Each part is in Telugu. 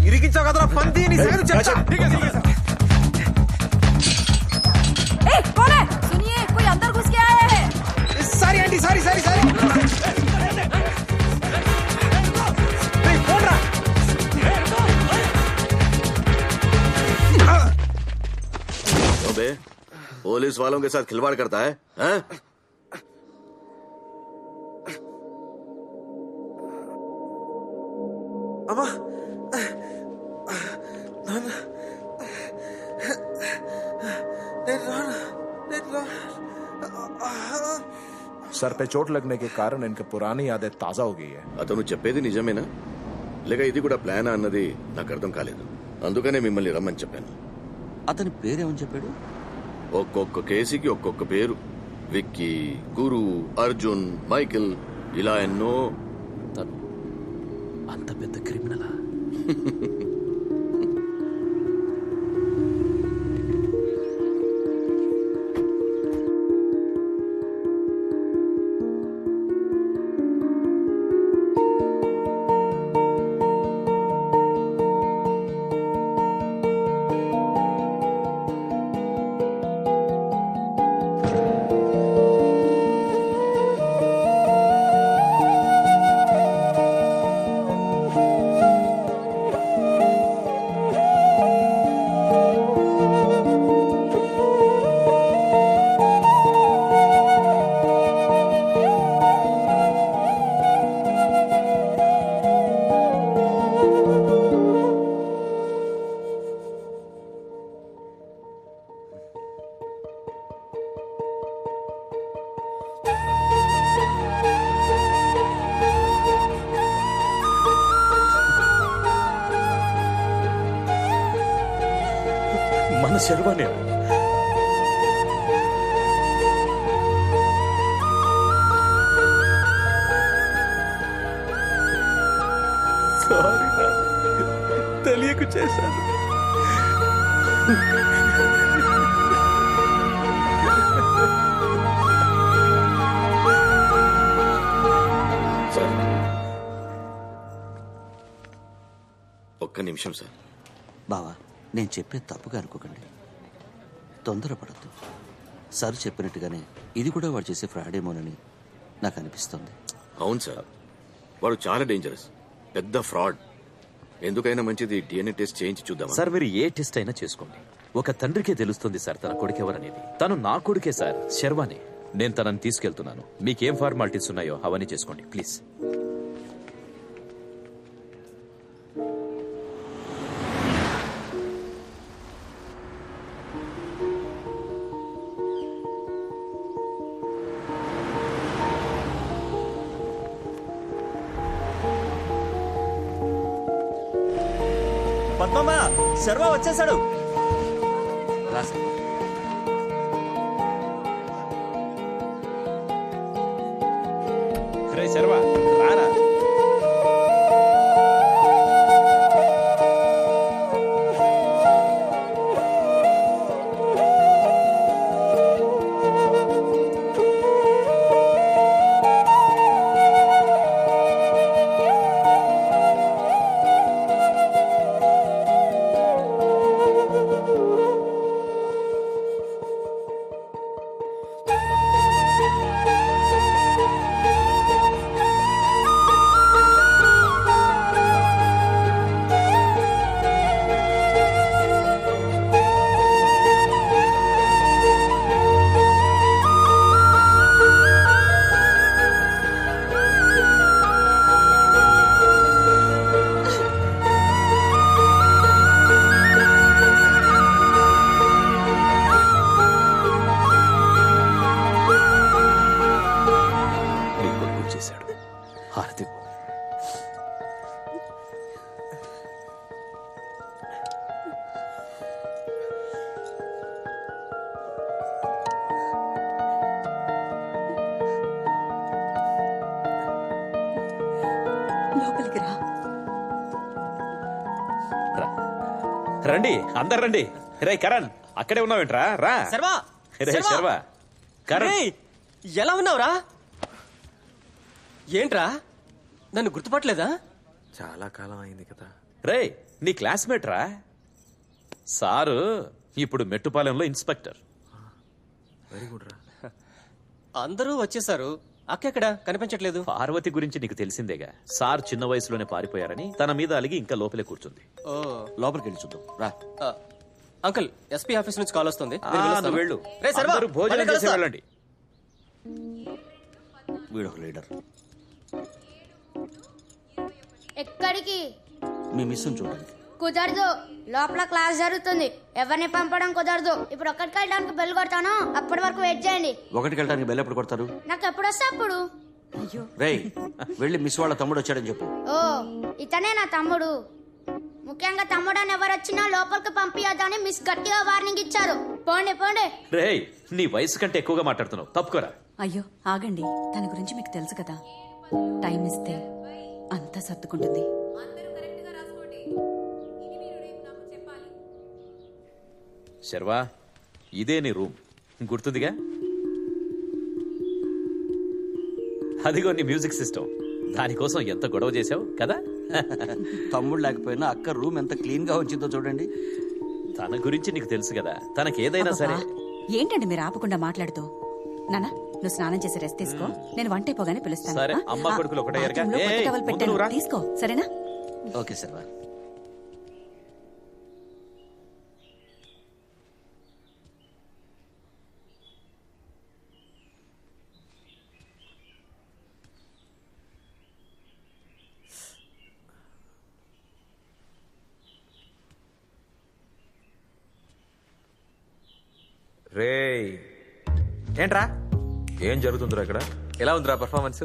ఇరికించావు కదరా పంది నీ సంగతి చెప్తా कौन है? सुनिए, कोई अंदर घुस के आया है। Sorry aunty sorry sorry sorry अबे पुलिस वालों के साथ खिलवाड़ करता है, हैं? అమ్మా सर पे चोट लगने के कारण इनकी पुरानी यादें ताजा हो गई है. అతను చెప్పేది నిజమేనా లేక ఇది కూడా ప్లాన్ అన్నది నాకు అర్థం కాలేదు. అందుకనే మిమ్మల్ని రమ్మని చెప్పాను. అతని పేరేమని చెప్పాడు? ఒక్కొక్క కేసుకి ఒక్కొక్క పేరు. విక్కీ, గురు, అర్జున్, మైకిల్, ఇలా ఎన్నో. తను అంత పెద్ద క్రిమినలా? మన శర్వానే. సారీ రా, తెలియక చేశాను. సార్ ఒక్క నిమిషం సార్. బావా, నేను చెప్పేది తప్పుగా అనుకోకండి. తొందరపడద్దు. సార్ చెప్పినట్టుగానే ఇది కూడా వాడు చేసే ఫ్రాడేమోనని నాకు అనిపిస్తుంది. అవును సార్, వాడు చాలా డేంజరస్, పెద్ద ఫ్రాడ్. ఎందుకైనా మంచిది DNA టెస్ట్ చేయించి చూద్దాం సార్ మీరు ఏ టెస్ట్ అయినా చేసుకోండి. ఒక తండ్రికే తెలుస్తుంది సార్ తన కొడుకెవరనేది. తను నా కొడుకే సార్, శర్వానే. నేను తనని తీసుకెళ్తున్నాను. మీకేం ఫార్మాలిటీస్ ఉన్నాయో అవన్నీ చేసుకోండి ప్లీజ్. పద్మమ్మ, శర్వ వచ్చేసాడు. రే శర్వా, రారా. రండి, అందరు రండి. రే కరణ్, అక్కడే ఉన్నావేంట్రా? రా. శర్వా, రే శర్వా, కరణ్ ఎలా ఉన్నావురా? ఏంట్రా, నన్ను గుర్తుపట్టలేదా? చాలా కాలం అయింది కదా. రే నీ క్లాస్మేట్ రా సారు ఇప్పుడు మెట్టుపాలెంలో ఇన్స్పెక్టర్. అందరూ వచ్చేసారు. అక్క ఎక్కడ కనిపించట్లేదు? పార్వతి గురించి నీకు తెలిసిందేగా, సార్ చిన్న వయసులోనే పారిపోయారని తన మీద అలిగి ఇంకా లోపలే కూర్చుంది. ఓ లోపలికి వెళ్ళి చూద్దాం రా. ఆ, అంకుల్ ఎస్పీ ఆఫీస్ నుంచి కాల్ వస్తుంది. ఆ, నేను వెళ్ళొస్తాను. నువ్వు వెళ్ళు. రే, సర్వా, అందరూ భోజనం మళ్ళీ చేసి కలుస్తా. వెళ్ళండి. వీడొక లీడర్. ఎక్కడికి? మీ మిస్సును చూడడానికి. కుదరదు, లోపల క్లాస్ జరుగుతుంది. ఎవరిని పంపడం కుదరదు. ఇప్పుడు ఒక్కడికి వెళ్ళడానికి బెల్ కొడతాను, అప్పటి వరకు వెయిట్ చేయండి. ఒకటికి వెళ్ళడానికి బెల్ ఎప్పుడు కొడతారు? నాకు ఎప్పుడు వస్తే అప్పుడు. రేయ్ వెళ్ళి మిస్ వాళ్ళ తమ్ముడు వచ్చాడని చెప్పు. ఓ, ఇతనే నా తమ్ముడు. ముఖ్యంగా తమ్ముడు అని ఎవరు వచ్చినా లోపలికి పంపించదని మిస్ గట్టిగా వార్నింగ్ ఇచ్చారు. పోండి పోండి. రేయ్ నీ వయసు కంటే ఎక్కువగా మాట్లాడుతున్నావు, తప్పుకోరా. అయ్యో ఆగండి, తన గురించి మీకు తెలుసు కదా, టైం ఇస్తే అంతా సర్దుకుంటుంది. శర్వా ఇదే నీ రూమ్, గుర్తుందిగా? అదిగో నీ మ్యూజిక్ సిస్టమ్. దానికోసం ఎంత గొడవ చేసావు కదా. తమ్ముడు లేకపోయినా అక్క రూమ్ ఎంత క్లీన్ గా ఉంచిందో చూడండి. తన గురించి నీకు తెలుసు కదా, తనకి ఏదైనా సరే. ఏంటండి మీరు ఆపకుండా మాట్లాడుతూ? నానా నువ్వు స్నానం చేసి రెస్ట్ తీసుకో, నేను వంట అయిపోగానే పిలుస్తాను. సరే, ఆ? అమ్మా కొడుకులు ఒకటయ్యారుగా. బాత్రూంలో కొత్త ఏయ్, టవల్ ముందు పెట్టాను, నువ్వు రా. తీసుకో సరేనా? ఓకే శర్వా. రే ఏంట్రా, ఏం జరుగుతుందిరా ఇక్కడ? ఎలా ఉందిరా పర్ఫార్మెన్స్?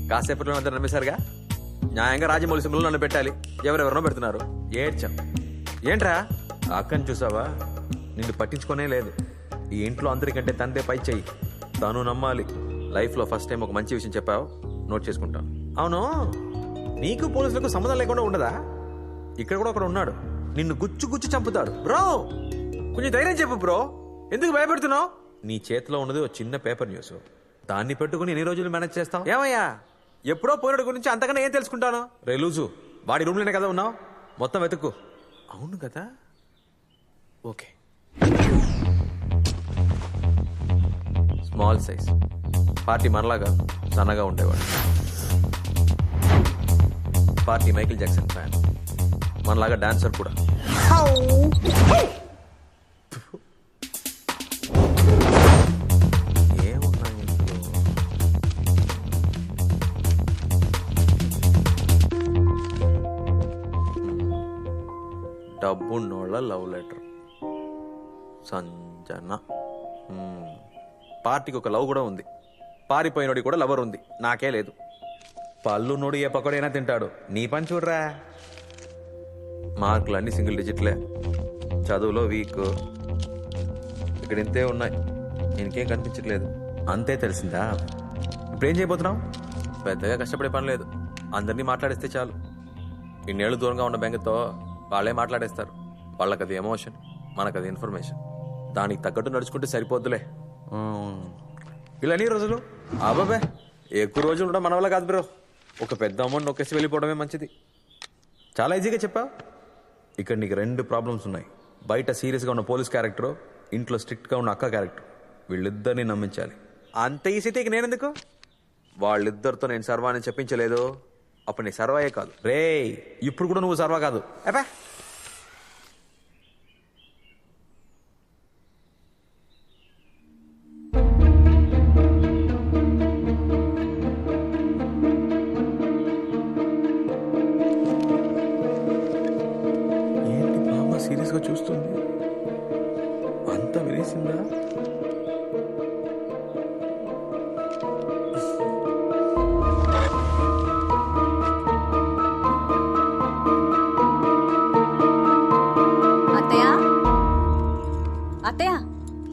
కాసేపట్లో అందరు నమ్మేశారుగా. న్యాయంగా రాజమౌళి సింబల్ నన్ను పెట్టాలి, ఎవరెవరినో పెడుతున్నారు. ఏడ్చాం. ఏంట్రా ఆ అక్కని చూసావా? నిన్ను పట్టించుకోనే లేదు. ఈ ఇంట్లో అందరికంటే తందే పై చెయ్యి. తను నమ్మాలి. లైఫ్ లో ఫస్ట్ టైం ఒక మంచి విషయం చెప్పావు, నోట్ చేసుకుంటాను. అవును, నీకు పోలీసులకు సంబంధం లేకుండా ఉండదా? ఇక్కడ కూడా ఒకడు ఉన్నాడు, నిన్ను గుచ్చు గుచ్చు చంపుతాడు. బ్రో కొంచెం ధైర్యం చెప్పు బ్రో, ఎందుకు భయపెడుతున్నావు? నీ చేతిలో ఉన్నది ఒక చిన్న పేపర్ న్యూస్, దాన్ని పెట్టుకుని ఎన్ని రోజులు మేనేజ్ చేస్తావు? ఏమయ్యా, ఎప్పుడో పోయినడు గురించి అంతకన్నా ఏం తెలుసుకుంటాను? రే లూజు, వాడి రూమ్లోనే కదా ఉన్నావు, మొత్తం వెతుక్కు. అవును కదా, ఓకే. స్మాల్ సైజ్ పార్టీ, మనలాగా సన్నగా ఉండేవాడు. పార్టీ మైకిల్ జాక్సన్ ఫ్యాన్, మనలాగా డాన్సర్ కూడా. ఏమున్నాయి ఇందులో? డబ్బున్నోళ్ళ లవ్ లెటర్, సంజన. పార్టీకి ఒక లవ్ కూడా ఉంది. పారిపోయినోడి కూడా లవర్ ఉంది, నాకే లేదు. పళ్ళు నోడు ఏ పకోడైనా తింటాడు, నీ పని చూడరా. మార్కులు అన్ని సింగిల్ డిజిట్లే, చదువులో వీక్. ఇక్కడ ఇంతే ఉన్నాయి, ఇంకేం కనిపించట్లేదు. అంతే తెలిసిందా? ఇప్పుడేం చేయబోతున్నావు? పెద్దగా కష్టపడే పని లేదు, అందరినీ మాట్లాడేస్తే చాలు. ఇన్నేళ్ళు దూరంగా ఉన్న బెంగతో వాళ్ళే మాట్లాడేస్తారు. వాళ్ళకది ఎమోషన్, మనకది ఇన్ఫర్మేషన్. దానికి తగ్గట్టు నడుచుకుంటే సరిపోద్దులే. ఇలా ఎన్ని రోజులు? అబ్బాబే, ఎక్కువ రోజులు ఉండడం మన వల్ల కాదు బ్రో. ఒక పెద్ద అమౌంట్ నొక్కేసి వెళ్ళిపోవడమే మంచిది. చాలా ఈజీగా చెప్పావు. ఇక్కడ నీకు 2 ప్రాబ్లమ్స్ ఉన్నాయి. బయట సీరియస్గా ఉన్న పోలీస్ క్యారెక్టర్, ఇంట్లో స్ట్రిక్ట్గా ఉన్న అక్క క్యారెక్టర్. వీళ్ళిద్దరిని నమ్మించాలి. అంత ఈజీ ఇక నేనెందుకు? వాళ్ళిద్దరితో నేను సర్వా అని చెప్పించలేదు, అప్పుడు నీ సర్వాయే కాదు. రే ఇప్పుడు కూడా నువ్వు సర్వా కాదు. అబ్బా, ఏంటి బామ్మ సీరియస్గా చూస్తుంది? అంతా వినేసిందా? అత్తయ్య, అత్తయ్య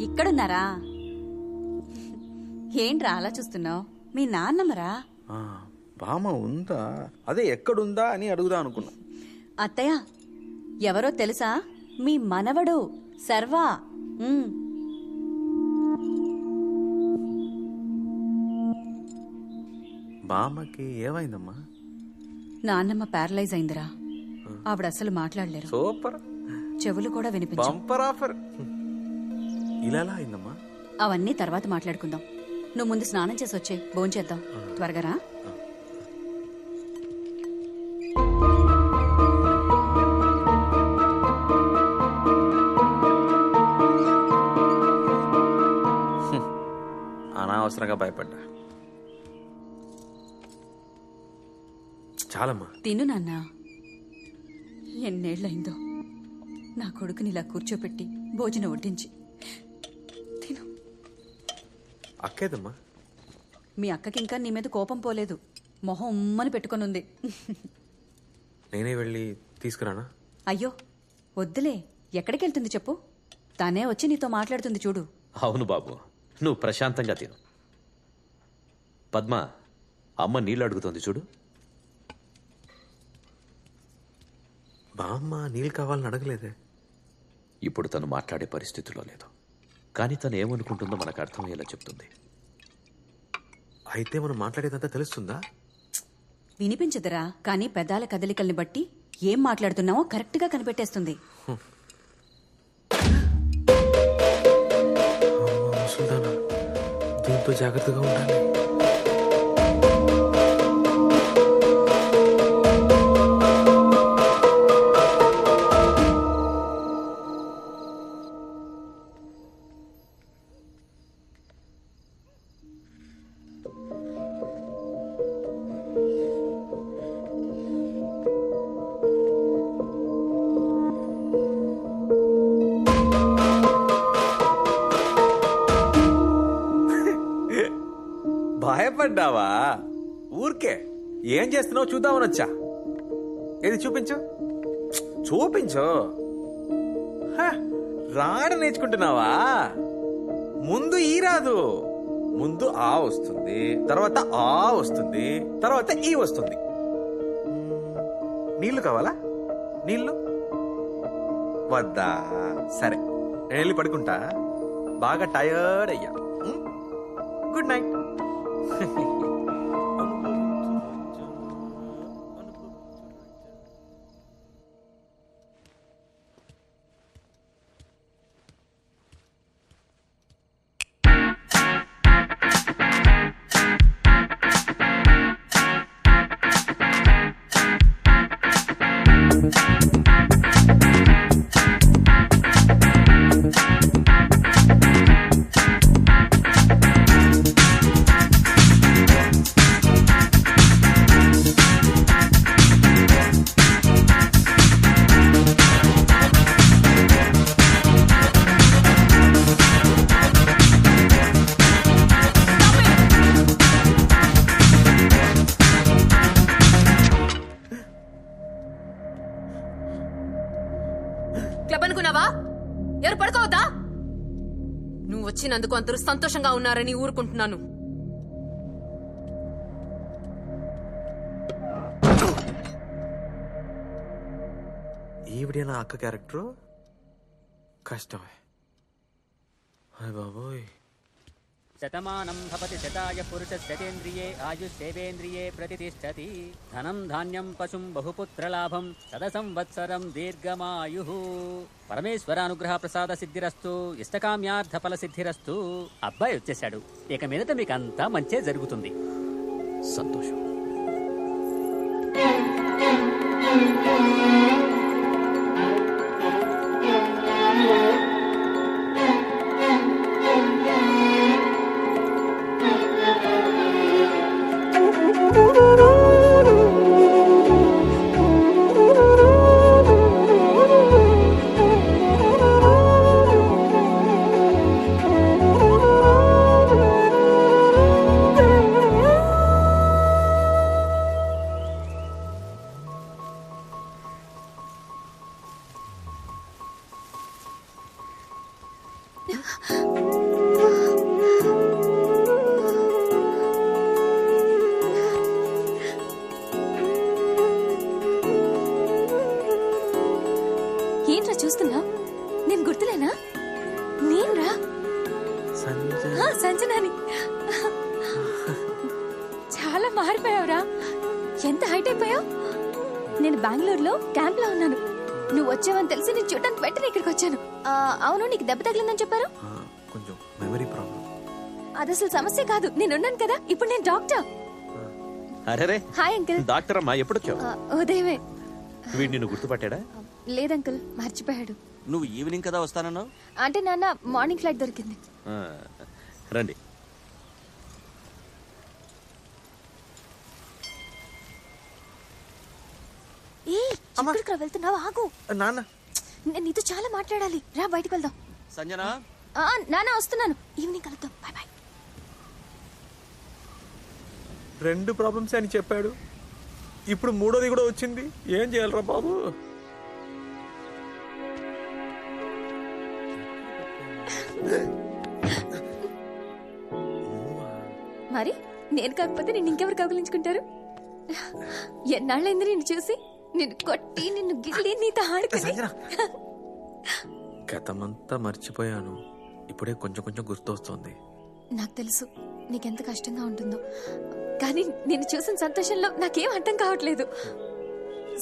ఇక్కడున్నారా? ఏంట్రా అలా చూస్తున్నావు? మీ నాన్నమ్మరా? బామ్మ ఉందా? అదే ఎక్కడుందా అని అడుగుదా అనుకున్నా. అత్తయ్య ఎవరో తెలుసా? మీ మనవడు సర్వా. బామ్మకి ఏమైందమ్మా? నాన్నమ్మ ప్యారలైజ్ అయిందిరా. ఆవిడ అసలు మాట్లాడలేరు, సూపర్, చెవులు కూడా వినిపించవు. Bumper offer. ఇలా ఎలా అయిందమ్మా? అవన్నీ తర్వాత మాట్లాడుకుందాం. నువ్వు ముందు స్నానం చేసి వచ్చే, భోంచేద్దాం. త్వరగా రా. అనవసరంగా భయపడ్డా. చాలమ్మా. తిను నాన్న. ఎన్నేళ్లయిందో నా కొడుకుని ఇలా కూర్చోపెట్టి భోజనం వడ్డించి. తిను. అక్కేదమ్మా? మీ అక్కకి ఇంకా నీ మీద కోపం పోలేదు, మొహం ఉమ్మని పెట్టుకొనుంది. నేనే వెళ్ళి తీసుకురానా? అయ్యో వద్దులే, ఎక్కడికెళ్తుంది చెప్పు, తనే వచ్చి నీతో మాట్లాడుతుంది చూడు. అవును బాబు, నువ్వు ప్రశాంతంగా తిను. పద్మ, అమ్మ నీళ్ళు అడుగుతోంది చూడు. బామ్మ నీళ్ళు కావాలని అడగలేదే. ఇప్పుడు తను మాట్లాడే పరిస్థితిలో లేదు, కానీ తను ఏమనుకుంటుందో మనకు అర్థమయ్యేలా చెప్తుంది. అయితే మనం మాట్లాడేదంతా తెలుస్తుందా? వినిపించదురా, కానీ పెదాల కదలికల్ని బట్టి ఏం మాట్లాడుతున్నావో కరెక్ట్గా కనిపెట్టేస్తుంది. ముసల్దానా, దీంతో జాగ్రత్తగా ఉండాలి. భయపడ్డావా? ఊరికే ఏం చేస్తున్నావు చూద్దామని వచ్చా. ఏది చూపించు, చూపించు. రాడ నేర్చుకుంటున్నావా? ముందు ఈ రాదు, ముందు ఆ వస్తుంది, తర్వాత ఆ వస్తుంది, తర్వాత ఈ వస్తుంది. నీళ్లు కావాలా? నీళ్లు వద్దా? సరే, నేను వెళ్ళి పడుకుంటా. బాగా టయర్డ్ అయ్యా. Good night. క్లబ్ అనుకున్నావా? ఎవరు పడుకోవద్దా? నువ్వు వచ్చినందుకు అందరూ సంతోషంగా ఉన్నారని ఊరుకుంటున్నాను. ఈవిడే నా అక్క క్యారెక్టరు. కష్టమే. హాయ్ బాబోయ్. శతమానం భవతి శతాయ పురుషస్యతేంద్రియే ఆయుష్యేవేంద్రియే ప్రతిష్టతి. ధనం ధాన్యం పశుం బహుపుత్రలాభం శత సంవత్సరం దీర్ఘమాయు. పరమేశ్వరానుగ్రహ ప్రసాద సిద్ధిరస్తు, ఇష్టకామ్యార్థ ఫల సిద్ధిరస్తు. అబ్బాయి వచ్చేశాడు, ఇక మీదట మీకు అంతా మంచే జరుగుతుంది. సంతోషం. ఏంట్రా చూస్తున్నా? నేను గుర్తులేనా? నేనురా, సంజనాని. చాలా మారిపోయావురా. ఎంత హైట్ అయిపోయావు. నేను బెంగళూరులో క్యాంప్ లో ఉన్నాను. నువ్వు వచ్చావని తెలిసి నేను చూడడానికి వెంటనే ఇక్కడికి వచ్చాను. అవును, నీకు దెబ్బ తగిలిందని చెప్పారు. కొంచెం మెమరీ ప్రాబ్లం. అది అసలు సమస్య కాదు, నేనున్నాను కదా. ఇప్పుడు నేను డాక్టర్. అరే హాయ్ అంకుల్. డాక్టర్ అమ్మా, ఎప్పుడొచ్చావు? ఉదయమే. వీడు నిన్ను గుర్తుపట్టాడా? లేదంకుల్, మర్చిపోయాడు. నువ్వు ఈవినింగ్ కదా వస్తానన్నావు. అంటే నాన్న మార్నింగ్ ఫ్లైట్ దొరికింది. ఆ, రండి. ఎక్కడికి వెళ్తున్నావు? ఆగు. నాన్న నేను నీతో చాలా మాట్లాడాలి. రా బయటికి వెళ్దాం. సంజన, నాన్న వస్తున్నాను. ఈవినింగ్ కలుద్దాం. Bye bye. 2 ప్రాబ్లమ్స్ అని చెప్పాడు, ఇప్పుడు 3ది కూడా వచ్చింది. ఏం చేయాలరా బాబు? మరి నేను కాకపోతే నిన్ను ఇంకెవరు కౌగిలించుకుంటారు? ఎన్నాళ్ళైంది నిన్ను చూసి, నిన్ను కొట్టి నిన్ను గిల్లి నీతో ఆడుకుని. గతమంతా మర్చిపోయాను, ఇప్పుడే కొంచెం కొంచెం గుర్తొస్తుంది. నాకు తెలుసు నీకెంత కష్టంగా ఉంటుందో, కానీ నిన్ను చూసిన సంతోషంలో నాకేం అర్థం కావట్లేదు.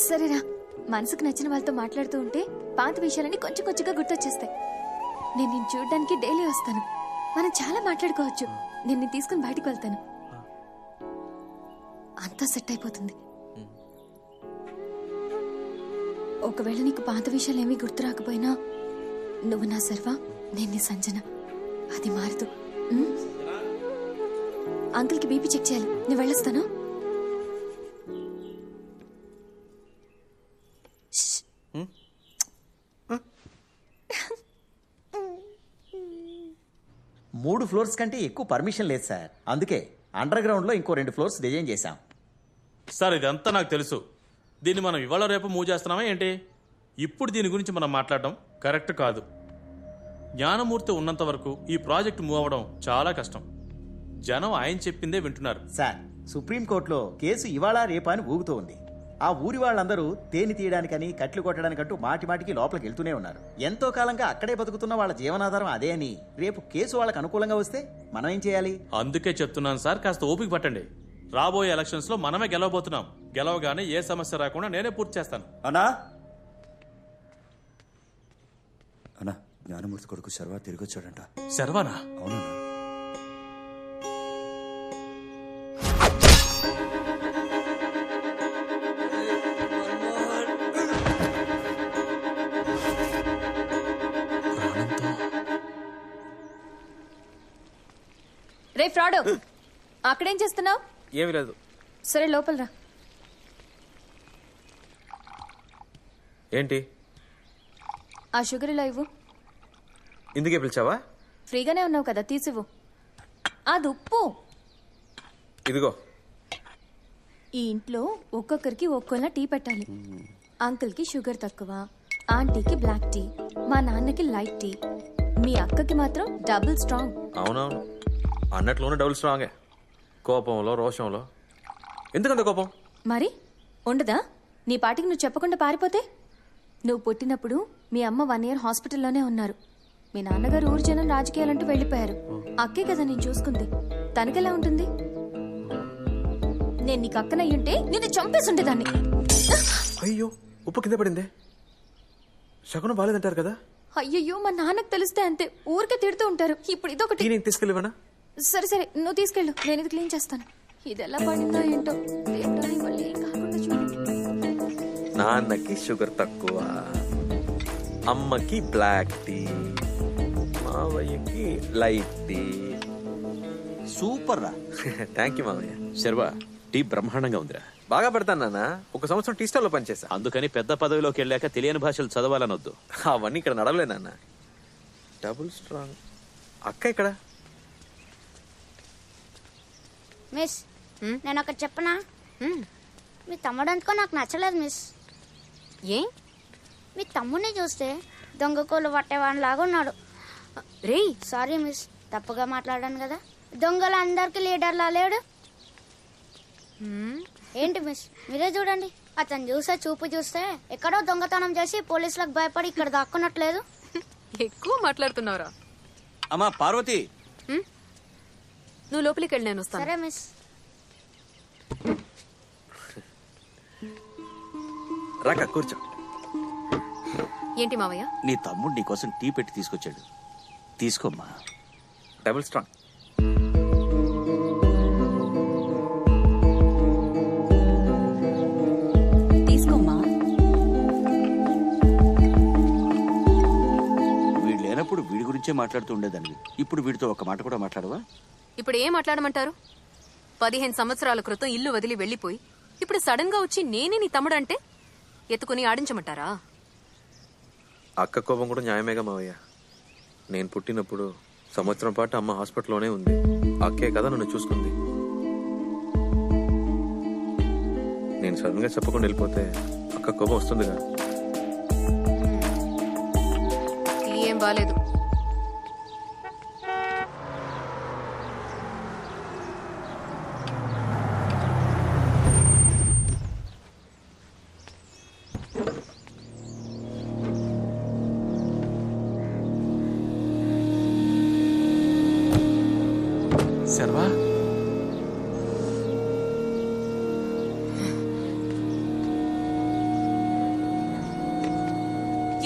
సరేరా, మనసుకు నచ్చిన వాళ్ళతో మాట్లాడుతూ ఉంటే పాత విషయాలని కొంచెం కొంచెంగా గుర్తొచ్చేస్తాయి. నేను నిన్ను చూడడానికి డైలీ వస్తాను. మనం చాలా మాట్లాడుకోవచ్చు. నేను తీసుకుని బయటకు వెళ్తాను. అంతా సెట్ అయిపోతుంది. ఒకవేళ నీకు పాత విషయాలు ఏమీ గుర్తు రాకపోయినా, నువ్వు నా సర్వ, నేను నీ సంజన. అది మారదు. అంకుల్కి బీపీ చెక్ చేయాలి. నేను వెళ్ళొస్తాను. మూడు ఫ్లోర్స్ కంటే ఎక్కువ పర్మిషన్ లేదు సార్. అందుకే అండర్ గ్రౌండ్ లో ఇంకో 2 ఫ్లోర్స్ డిజైన్ చేశాం. సార్ ఇదంతా నాకు తెలుసు. దీన్ని మనం ఇవాళ రేపు మూవ్ చేస్తున్నామా ఏంటి? ఇప్పుడు దీని గురించి మనం మాట్లాడడం కరెక్ట్ కాదు. జ్ఞానమూర్తి ఉన్నంత వరకు ఈ ప్రాజెక్ట్ మూవ్ అవ్వడం చాలా కష్టం. జనం ఆయన చెప్పిందే వింటున్నారు. సార్, సుప్రీంకోర్టులో కేసు ఇవాళ రేపా అని ఊగుతూ ఉంది. ఆ ఊరి వాళ్ళందరూ తేనె తీయడానికని, కట్లు కొట్టడానికంటూ మాటి మాటికి లోపలికి వెళ్తూనే ఉన్నారు. ఎంతో కాలంగా అక్కడే బతుకుతున్న వాళ్ళ జీవనాధారం అదే అని రేపు కేసు వాళ్ళకి అనుకూలంగా వస్తే మనం ఏం చేయాలి? అందుకే చెప్తున్నాను సార్, కాస్త ఓపిక పట్టండి. రాబోయే ఎలక్షన్స్ లో మనమే గెలవబోతున్నాం. గెలవగానే ఏ సమస్య రాకుండా నేనే పూర్తి చేస్తాను. అన్నా అన్నా, జ్ఞానమూర్తి కొడుకు శర్వా తిరిగి వచ్చాడంట. శర్వానా? అవునన్నా. రే ఫ్రాడ్, అక్కడేం చేస్తున్నావు? ఏమీ లేదు. సరే లోపల రా. ఏంటి? ఆ షుగర్ ఇలా ఇవ్వు. ఇందుకే పిలిచావా? ఫ్రీగానే ఉన్నావు కదా, తీసివ్వు. అది ఉప్పు. ఇదిగో. ఈ ఇంట్లో ఒక్కొక్కరికి ఒక్కోలా టీ పెట్టాలి. అంకుల్ కి షుగర్ తక్కువ, ఆంటీకి బ్లాక్ టీ, మా నాన్నకి లైట్ టీ, మీ అక్కకి మాత్రం డబుల్ స్ట్రాంగ్. అవునవును, అన్నట్లోనే డబుల్ స్ట్రాంగే. కోపంలో, రోషంలో. ఎందుకంత కోపం? మరి ఉండదా? నీ పాటికి నువ్వు చెప్పకుండా పారిపోతే? నువ్వు పుట్టినప్పుడు మీ అమ్మ 1 year హాస్పిటల్లోనే ఉన్నారు. మీ నాన్నగారు ఊరు జనం రాజకీయాలంటూ వెళ్ళిపోయారు. అక్కే కదా నేను చూసుకుంది. తనకెలా ఉంటుంది? నేను నీకు అక్కనయ్యుంటే నిన్ను చంపేసి ఉండేదాన్ని. అయ్యో, ఉప్పు కింద పడిందే. శకునం బాలేదంటారు కదా. అయ్యయ్యో, మా నాన్నకు తెలిస్తే అంతే, ఊరికే తిడుతూ ఉంటారు. ఇప్పుడు ఇదొకటి. నేను తీసుకెళ్ళివనా? సరే సరే, నువ్వు తీసుకెళ్ళు, నేను ఇది క్లీన్ చేస్తాను. ఇది ఎలా పడిందో ఏంటో. దేవుడా, మళ్ళీ ఏం కాకుండా చూడండి. నాన్నకి షుగర్ తక్కువ, అమ్మకి బ్లాక్ టీ, మావయ్యకి లైట్ టీ. సూపర్ రా. థ్యాంక్ యూ మావయ్య. శర్వా, టీ బ్రహ్మాండంగా ఉందిరా. బాగా పెడతాను నాన్న. 1 సంవత్సరం టీ స్టాల్లో పనిచేసా. అందుకని పెద్ద పదవిలోకి వెళ్ళాక తెలియని భాషలు చదవాలనొద్దు. అవన్నీ ఇక్కడ నడవలే నాన్న. Double strong. అక్క ఇక్కడ. మిస్, నేను ఒకటి చెప్పనా? మీ తమ్ముడు అందుకో నాకు నచ్చలేదు మిస్. ఏ? మీ తమ్ముడిని చూస్తే దొంగకోలు పట్టేవాడిని లాగా ఉన్నాడు. రే సారీ మిస్, తప్పుగా మాట్లాడాను కదా. దొంగలందరికీ లీడర్లా లేడు. ఏంటి మిస్, మీరే చూడండి. అతను చూసే చూపు చూస్తే ఎక్కడో దొంగతనం చేసి పోలీసులకు భయపడి ఇక్కడ దాక్కున్నట్లేదు. ఎక్కువ మాట్లాడుతున్నావురా. అమ్మా పార్వతి, నువ్వు లోపలికి వెళ్ళి నేను వస్తాను. సరే మిస్. రాక కూర్చో. ఏంటి మావయ్య? నీ తమ్ముడు నీకోసం టీ పెట్టి తీసుకొచ్చాడు, తీసుకోమ్మా. Double strong. తీసుకోమ్మా. వీడు లేనప్పుడు వీడి గురించే మాట్లాడుతూ ఉండేదాన్ని, ఇప్పుడు వీడితో ఒక మాట కూడా మాట్లాడవా? ఇప్పుడు ఏం మాట్లాడమంటారు? 15 సంవత్సరాల క్రితం ఇల్లు వదిలి వెళ్లిపోయి ఇప్పుడు సడన్ గా వచ్చి నేనే నీ తమ్ముడు అంటే ఎత్తుకుని ఆడించమంటారా? అక్క కోపం కూడా న్యాయమేగా మావయ్య. నేను పుట్టినప్పుడు సంవత్సరం పాటు అమ్మ హాస్పిటల్లోనే ఉంది. అక్కే కదా నన్ను చూసుకుంది. నేను సడన్ గా చెప్పకుండా వెళ్ళిపోతే అక్క కోపం వస్తుందిగా. ఏం బాలేదు. శర్వా,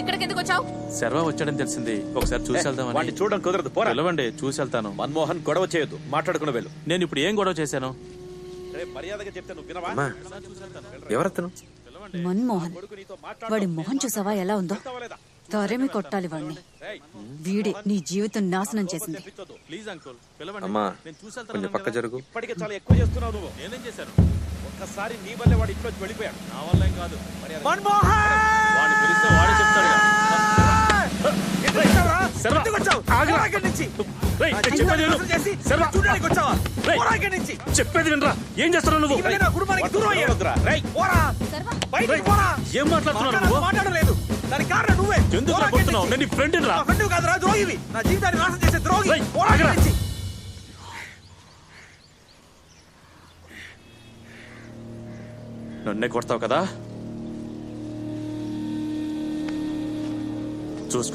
ఇక్కడికి ఎందుకు వచ్చావు? శర్వా వచ్చాడని తెలిసింది, ఒకసారి చూసి వెళ్దామని. వాడిని చూడడం కుదరదు, పోరా. పిలవండి, చూసి వెళ్తాను. మన్మోహన్, గొడవ చేయొద్దు, మాట్లాడుకుని వెళ్ళు. నేను ఇప్పుడు ఏం గొడవ చేశాను? మర్యాదగా చెప్తే నువ్వు వినవా? అమ్మా ఎవరతను? మన్మోహన్. వాడి మొహం చూసావా ఎలా ఉందో? తరిమి కొట్టాలి వాడిని. వీడే నీ జీవితం నాశనం చేసింది. ప్లీజ్ అంకుల్, పిలవండి. అమ్మా నేను చూసి కొంచెం వెళ్తాను పక్క కదా. జరుగు. ఇప్పటికే చాలా ఎక్కువ చేస్తున్నావు నువ్వు. నేనేం చేశాను? ఒక్కసారి నీ వల్లే వాడు ఇంట్లో వెళ్ళిపోయాడు. నా వల్ల ఏం కాదు. మన్మోహన్! వాడిని పిలిస్తే వాడే చెప్తాడు. చెప్పేది వినరా? ఏం చేస్తున్నావు నువ్వు? ఏం మాట్లాడుతున్నావు నువ్వు? మాట్లాడలేదు, దానికి కారణం నువ్వే. ఎందుకు కొడుతున్నావు? నేను నీ ఫ్రెండ్ రా. ఫ్రెండ్ కాదురా, ద్రోహివి. నా జీవితాన్ని నాశనం చేసే ద్రోహి. రేయ్, ఆగరా. నన్నే కొడతావు కదా, చూసుకో.